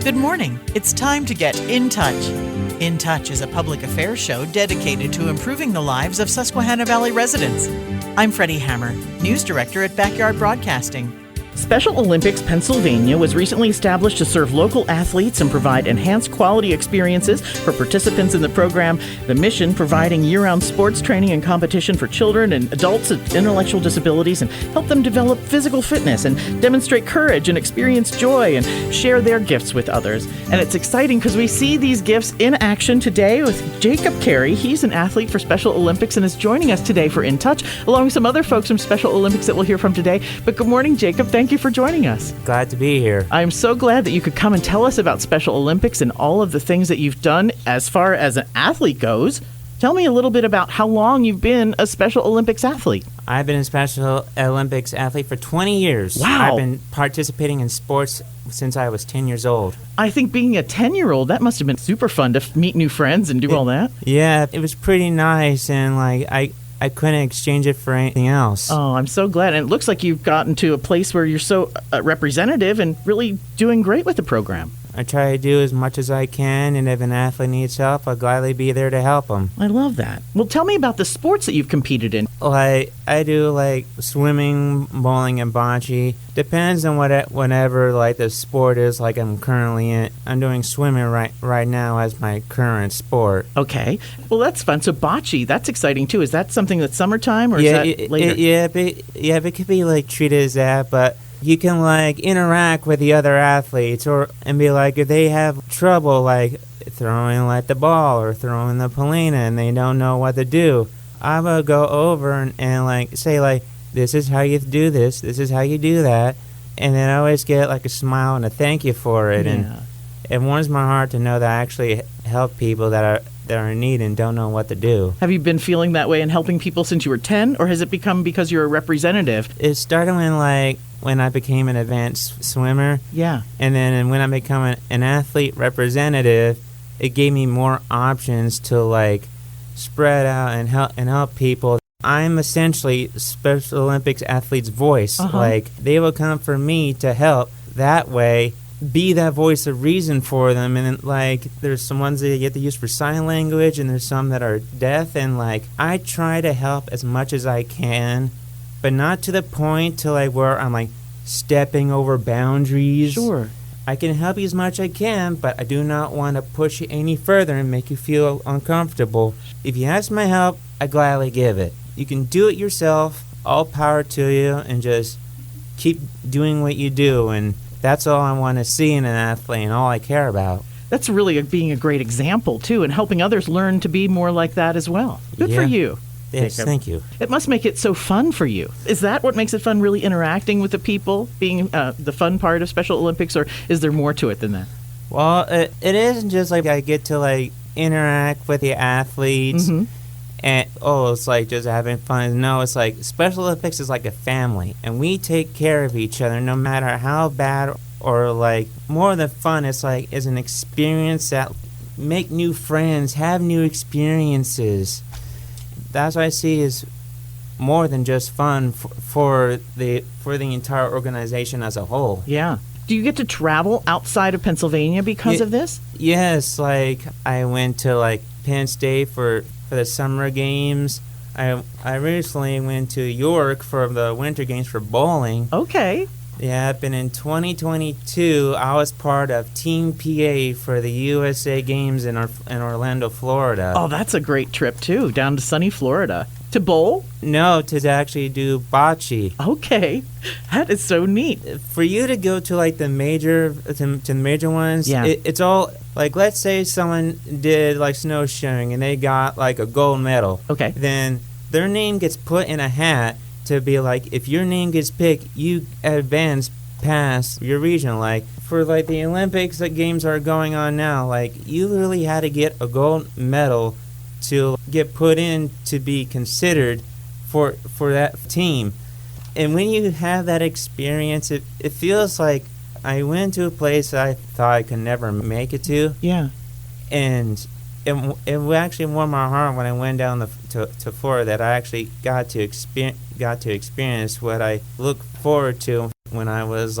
Good morning. It's time to get in touch. In Touch is a public affairs show dedicated to improving the lives of Susquehanna Valley residents. I'm Freddi Hammer, News Director at Backyard Broadcasting. Special Olympics Pennsylvania was recently established to serve local athletes and provide enhanced quality experiences for participants in the program. The mission, providing year-round sports training and competition for children and adults with intellectual disabilities, and help them develop physical fitness and demonstrate courage and experience joy and share their gifts with others. And it's exciting because we see these gifts in action today with Jacob Carey. He's an athlete for Special Olympics and is joining us today for In Touch, along with some other folks from Special Olympics that we'll hear from today. But good morning, Jacob. Thank you for joining us. Glad to be here. I'm so glad that you could come and tell us about Special Olympics and all of the things that you've done as far as an athlete goes. Tell me a little bit about how long you've been a Special Olympics athlete. I've been a Special Olympics athlete for 20 years. Wow. I've been participating in sports since I was 10 years old. I think being a 10-year-old, that must have been super fun to meet new friends and do all that. Yeah, it was pretty nice, and I couldn't exchange it for anything else. Oh, I'm so glad. And it looks like you've gotten to a place where you're so representative and really doing great with the program. I try to do as much as I can, and if an athlete needs help, I'll gladly be there to help them. I love that. Well, tell me about the sports that you've competed in. I do swimming, bowling, and bocce. Depends on whatever the sport is I'm currently in. I'm doing swimming right now as my current sport. Okay. Well, that's fun. So bocce, that's exciting too. Is that something that's summertime or is that later? It could be treated as that, but you can interact with the other athletes and be if they have trouble throwing the ball or throwing the polina and they don't know what to do, I will go over and say this is how you do this is how you do that, and then I always get a smile and a thank you for it. Yeah. And it warms my heart to know that I actually help people that are in need and don't know what to do. Have you been feeling that way and helping people since you were 10, or has it become because you're a representative? It started when I became an advanced swimmer. Yeah. And then when I become an athlete representative, it gave me more options to spread out and help people. I'm essentially Special Olympics athletes' voice. Uh-huh. They will come for me to help. That way, be that voice of reason for them. And there's some ones that you get to use for sign language, and there's some that are deaf. And I try to help as much as I can, but not to the point to where I'm stepping over boundaries. Sure. I can help you as much as I can, but I do not want to push you any further and make you feel uncomfortable. If you ask my help, I gladly give it. You can do it yourself. All power to you, and just keep doing what you do. And that's all I want to see in an athlete and all I care about. That's really being a great example, too, and helping others learn to be more like that as well. Good for you. Yes, Jacob. thank you. It must make it so fun for you. Is that what makes it fun, really interacting with the people, being the fun part of Special Olympics, or is there more to it than that? Well, it isn't just I get to interact with the athletes. Mm-hmm. And it's just having fun. No, it's Special Olympics is like a family, and we take care of each other no matter how bad or more than fun. It's is an experience that make new friends, have new experiences. That's what I see is more than just fun for the entire organization as a whole. Yeah. Do you get to travel outside of Pennsylvania because of this? Yes, I went to Penn State for the summer games. I recently went to York for the winter games for bowling. Okay. Yeah, and in 2022, I was part of Team PA for the USA Games in Orlando, Florida. Oh, that's a great trip, too, down to sunny Florida. To bowl? No, to actually do bocce. Okay. That is so neat. For you to go to the major ones, yeah. It's all let's say someone did snowshoeing and they got a gold medal. Okay. Then their name gets put in a hat to be if your name gets picked, you advance past your region. For the Olympics, the games are going on now. You literally had to get a gold medal to get put in to be considered for that team. And when you have that experience, it feels like I went to a place I thought I could never make it to. Yeah. And it actually warmed my heart when I went down to Florida that I actually got to experience what I looked forward to when I was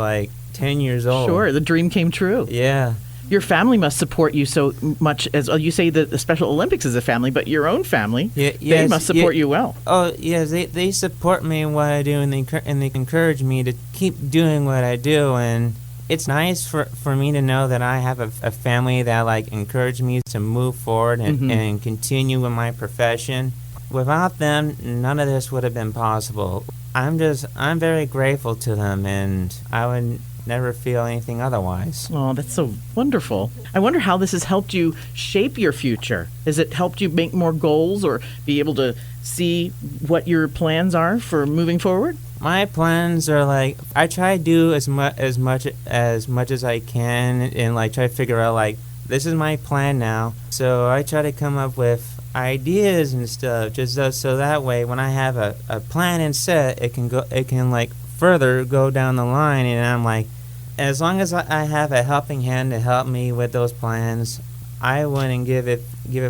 10 years old. Sure, the dream came true. Yeah. Your family must support you so much, as you say that the Special Olympics is a family, but your own family, they must support you well. Oh, yes, they support me in what I do, and they encourage me to keep doing what I do, and it's nice for me to know that I have a family that, like, encourage me to move forward and continue with my profession. Without them, none of this would have been possible. I'm very grateful to them, and I would never feel anything otherwise. Oh, that's so wonderful. I wonder how this has helped you shape your future. Has it helped you make more goals or be able to see what your plans are for moving forward? My plans are, like, I try to do as much as I can, and, like, try to figure out, like, this is my plan now. So I try to come up with ideas and stuff, just so that way when I have a plan and set, it can like further go down the line, and I'm like, as long as I have a helping hand to help me with those plans, I wouldn't give it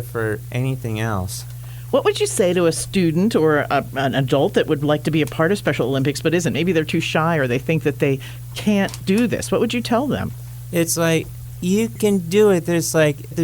for anything else. What would you say to a student or an adult that would like to be a part of Special Olympics but isn't? Maybe they're too shy or they think that they can't do this. What would you tell them? It's like, you can do it. There's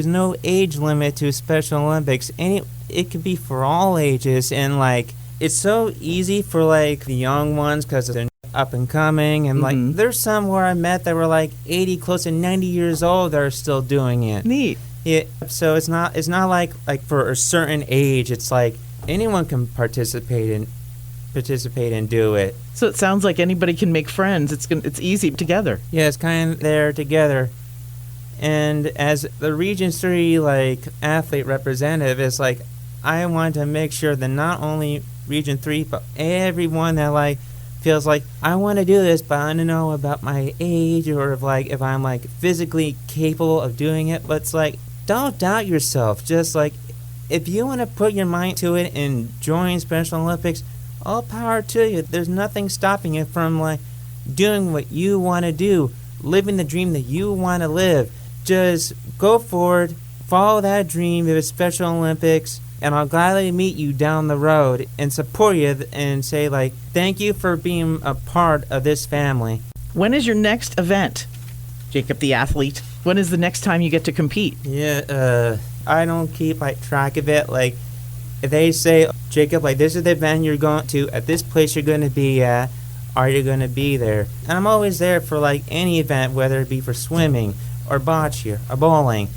no age limit to Special Olympics. It could be for all ages, and, like, it's so easy for, like, the young ones because they're up and coming, and like there's some where I met that were like 80, close to 90 years old that are still doing it. Neat. Yeah. So it's not like for a certain age. It's like anyone can participate and do it. So it sounds like anybody can make friends. It's easy together. Yeah, it's kind of there together. And as the Region 3 like athlete representative, it's like I want to make sure that not only Region 3 but everyone that like feels like I want to do this, but I don't know about my age or if I'm like physically capable of doing it. But it's like, don't doubt yourself. Just like if you want to put your mind to it and join Special Olympics, all power to you. There's nothing stopping you from like doing what you want to do, living the dream that you want to live. Just go forward, follow that dream of Special Olympics, and I'll gladly meet you down the road and support you and say, like, thank you for being a part of this family. When is your next event, Jacob the athlete? When is the next time you get to compete? Yeah, I don't keep, like, track of it. Like, if they say, Jacob, like, this is the event you're going to, at this place you're going to be at, are you going to be there? And I'm always there for, like, any event, whether it be for swimming or bocce or bowling.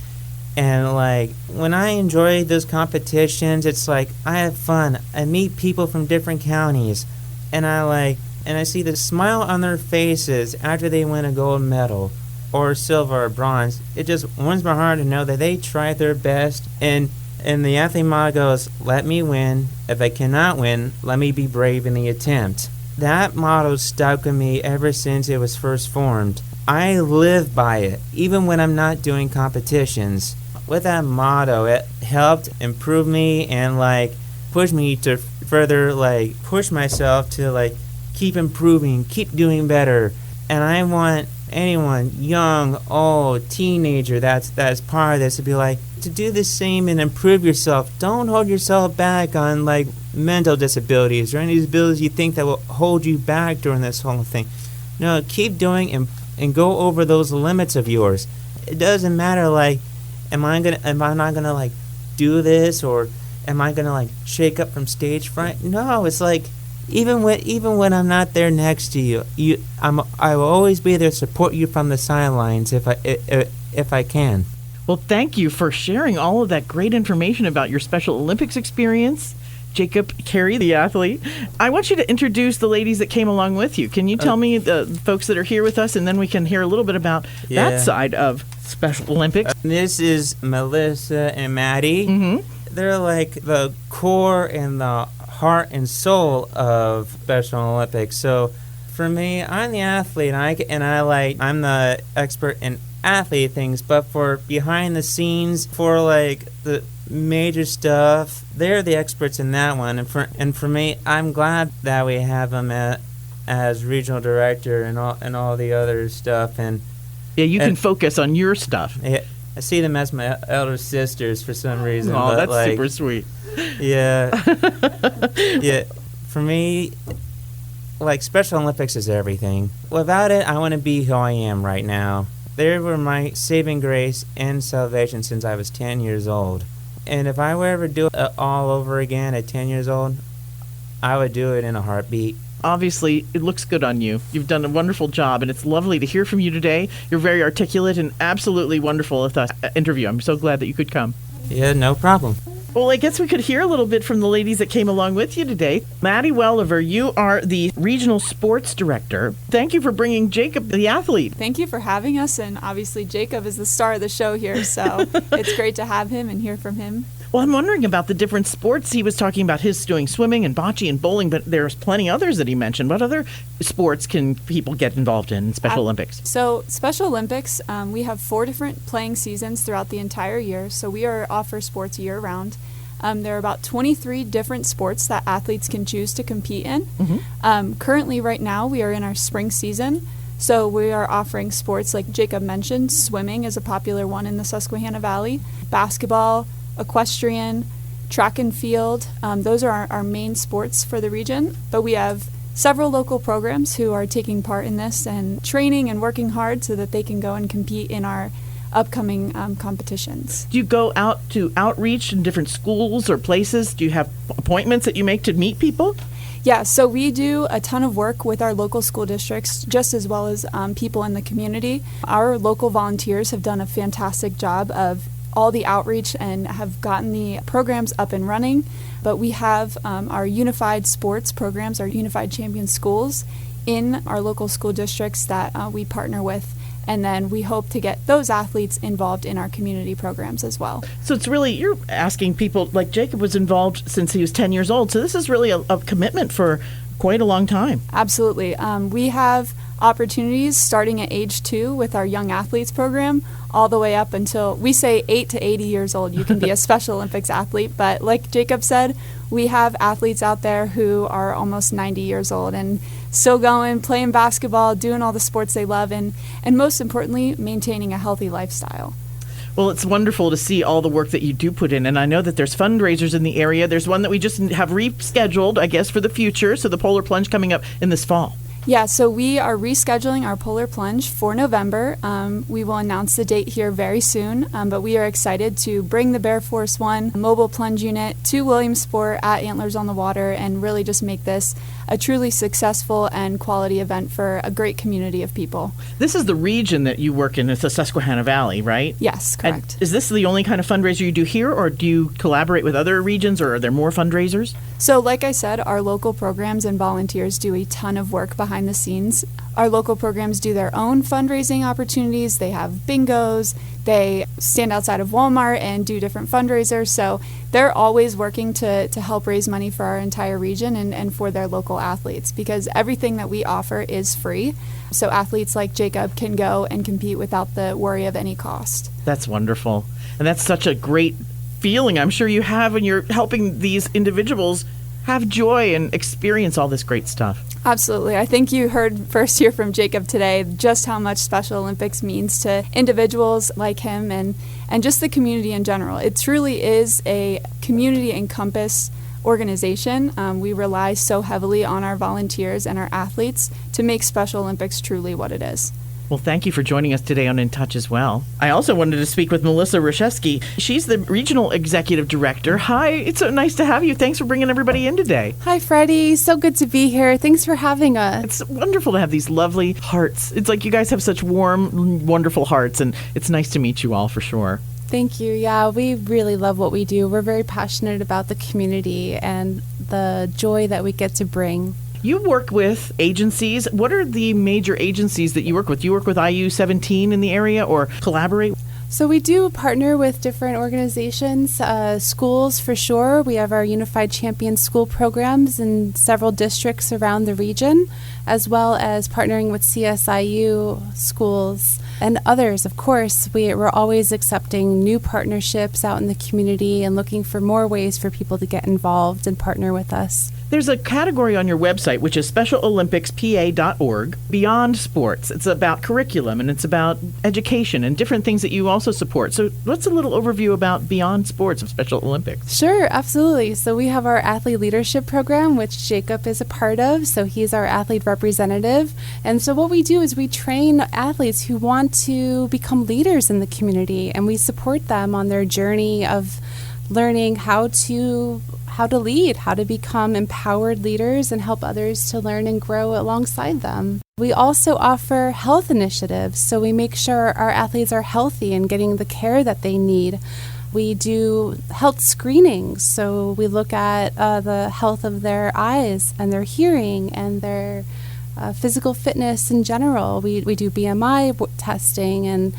And, like, when I enjoy those competitions, it's like I have fun. I meet people from different counties, and I see the smile on their faces after they win a gold medal or silver or bronze. It just warms my heart to know that they tried their best. And the athlete motto goes, let me win. If I cannot win, let me be brave in the attempt. That motto stuck with me ever since it was first formed. I live by it, even when I'm not doing competitions. With that motto, it helped improve me and, like, push me to further, like, push myself to, like, keep improving, keep doing better. And I want anyone, young, old, teenager, that's part of this, to be like, to do the same and improve yourself. Don't hold yourself back on, like, mental disabilities or any disabilities you think that will hold you back during this whole thing. No, keep doing and go over those limits of yours. It doesn't matter, like, am I not gonna like do this, or am I gonna like shake up from stage fright? No, it's like even when I'm not there next to you, I will always be there to support you from the sidelines if I can. Well, thank you for sharing all of that great information about your Special Olympics experience, Jacob Carey, the athlete. I want you to introduce the ladies that came along with you. Can you tell me the folks that are here with us, and then we can hear a little bit about that side of Special Olympics. This is Melissa and Maddie. Mm-hmm. They're like the core and the heart and soul of Special Olympics. So for me, I'm the athlete, and I'm the expert in athlete things, but for behind the scenes, for like the major stuff, they're the experts in that one. And for me, I'm glad that we have them as regional director and all the other stuff. And yeah, you can focus on your stuff. Yeah, I see them as my elder sisters for some reason. Oh, that's like, super sweet. Yeah. Yeah. For me, like, Special Olympics is everything. Without it, I wouldn't be who I am right now. They were my saving grace and salvation since I was 10 years old. And if I were ever do it all over again at 10 years old, I would do it in a heartbeat. Obviously, it looks good on you. You've done a wonderful job, and it's lovely to hear from you today. You're very articulate and absolutely wonderful with us interview. I'm so glad that you could come. Yeah, no problem. Well, I guess we could hear a little bit from the ladies that came along with you today. Maddie Welliver, you are the Regional Sports Director. Thank you for bringing Jacob, the athlete. Thank you for having us, and obviously Jacob is the star of the show here, so it's great to have him and hear from him. Well, I'm wondering about the different sports. He was talking about his doing swimming and bocce and bowling, but there's plenty others that he mentioned. What other sports can people get involved in Special Olympics? So Special Olympics, we have 4 different playing seasons throughout the entire year, so we offer sports year-round. There are about 23 different sports that athletes can choose to compete in. Currently, right now, we are in our spring season, so we are offering sports like Jacob mentioned. Swimming is a popular one in the Susquehanna Valley. Basketball, equestrian, track and field. Those are our main sports for the region, but we have several local programs who are taking part in this and training and working hard so that they can go and compete in our upcoming competitions. Do you go out to outreach in different schools or places? Do you have appointments that you make to meet people? Yeah, so we do a ton of work with our local school districts, just as well as people in the community. Our local volunteers have done a fantastic job of all the outreach and have gotten the programs up and running. But we have our unified sports programs, our unified champion schools in our local school districts that we partner with. And then we hope to get those athletes involved in our community programs as well. So it's really, you're asking people, like Jacob was involved since he was 10 years old. So this is really a commitment for quite a long time. Absolutely. We have opportunities starting at age 2 with our Young Athletes program all the way up until, we say 8 to 80 years old. You can be a Special Olympics athlete. But like Jacob said, we have athletes out there who are almost 90 years old and still going, playing basketball, doing all the sports they love, and most importantly, maintaining a healthy lifestyle. Well, it's wonderful to see all the work that you do put in, and I know that there's fundraisers in the area. There's one that we just have rescheduled, I guess, for the future, so the Polar Plunge coming up in this fall. Yeah, so we are rescheduling our Polar Plunge for November. We will announce the date here very soon, but we are excited to bring the Bear Force One mobile plunge unit to Williamsport at Antlers on the Water and really just make this a truly successful and quality event for a great community of people. This is the region that you work in. It's the Susquehanna Valley, right? Yes, correct. And is this the only kind of fundraiser you do here, or do you collaborate with other regions, or are there more fundraisers? So like I said, our local programs and volunteers do a ton of work behind the scenes. Our local programs do their own fundraising opportunities. They have bingos. They stand outside of Walmart and do different fundraisers. So they're always working to help raise money for our entire region and for their local athletes, because everything that we offer is free. So athletes like Jacob can go and compete without the worry of any cost. That's wonderful. And that's such a great feeling I'm sure you have when you're helping these individuals have joy and experience all this great stuff. Absolutely. I think you heard first here from Jacob today just how much Special Olympics means to individuals like him and just the community in general. It truly is a community encompassed organization. We rely so heavily on our volunteers and our athletes to make Special Olympics truly what it is. Well, thank you for joining us today on In Touch as well. I also wanted to speak with Melissa Rashevsky. She's the Regional Executive Director. Hi, it's so nice to have you. Thanks for bringing everybody in today. Hi, Freddi. So good to be here. Thanks for having us. It's wonderful to have these lovely hearts. It's like you guys have such warm, wonderful hearts, and it's nice to meet you all for sure. Thank you. Yeah, we really love what we do. We're very passionate about the community and the joy that we get to bring. You work with agencies. What are the major agencies that you work with? Do you work with IU-17 in the area or collaborate? So we do partner with different organizations, schools for sure. We have our Unified Champion School programs in several districts around the region, as well as partnering with CSIU schools and others. Of course, we're always accepting new partnerships out in the community and looking for more ways for people to get involved and partner with us. There's a category on your website, which is specialolympicspa.org, Beyond Sports. It's about curriculum and it's about education and different things that you also support. So what's a little overview about Beyond Sports of Special Olympics? Sure, absolutely. So we have our athlete leadership program, which Jacob is a part of. So he's our athlete representative. And so what we do is we train athletes who want want to become leaders in the community, and we support them on their journey of learning how to lead, how to become empowered leaders and help others to learn and grow alongside them. We also offer health initiatives, so we make sure our athletes are healthy and getting the care that they need. We do health screenings, so we look at the health of their eyes and their hearing and their physical fitness in general. We do BMI testing and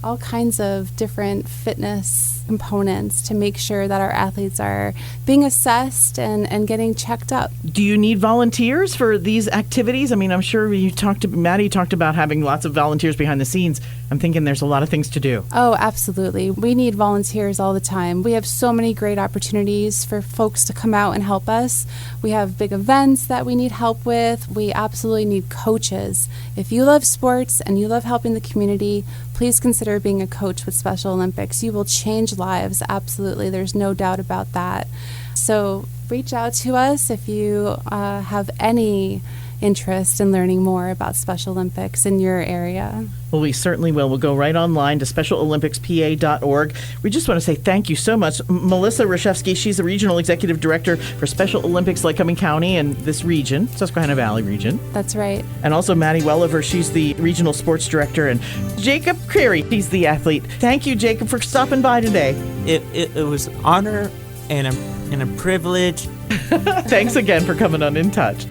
all kinds of different fitness components to make sure that our athletes are being assessed and getting checked up. Do you need volunteers for these activities? I mean, I'm sure Maddie talked about having lots of volunteers behind the scenes. I'm thinking there's a lot of things to do. Oh, absolutely. We need volunteers all the time. We have so many great opportunities for folks to come out and help us. We have big events that we need help with. We absolutely need coaches. If you love sports and you love helping the community, please consider being a coach with Special Olympics. You will change lives, absolutely. There's no doubt about that. So reach out to us if you have any interest in learning more about Special Olympics in your area. Well, we certainly will. We'll go right online to specialolympicspa.org. We just want to say thank you so much. Melissa Rashevsky, she's the Regional Executive Director for Special Olympics Lycoming County and this region, Susquehanna Valley region. That's right. And also Maddie Welliver, she's the Regional Sports Director. And Jacob Carey, he's the athlete. Thank you, Jacob, for stopping by today. It was an honor and a privilege. Thanks again for coming on In Touch.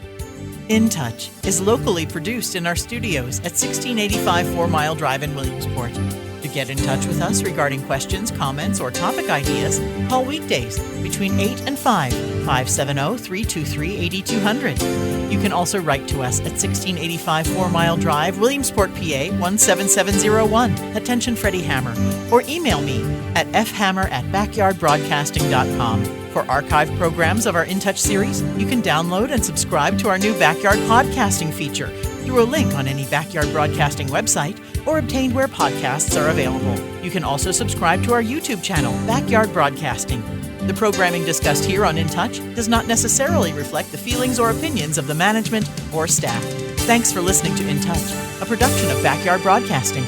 In Touch is locally produced in our studios at 1685 4 Mile Drive in Williamsport. To get in touch with us regarding questions, comments, or topic ideas, call weekdays between 8 and 5, 570-323-8200. You can also write to us at 1685 4 Mile Drive, Williamsport, PA 17701. Attention Freddi Hammer. Or email me at fhammer@backyardbroadcasting.com. For archived programs of our In Touch series, you can download and subscribe to our new Backyard Podcasting feature through a link on any Backyard Broadcasting website or obtained where podcasts are available. You can also subscribe to our YouTube channel, Backyard Broadcasting. The programming discussed here on In Touch does not necessarily reflect the feelings or opinions of the management or staff. Thanks for listening to In Touch, a production of Backyard Broadcasting.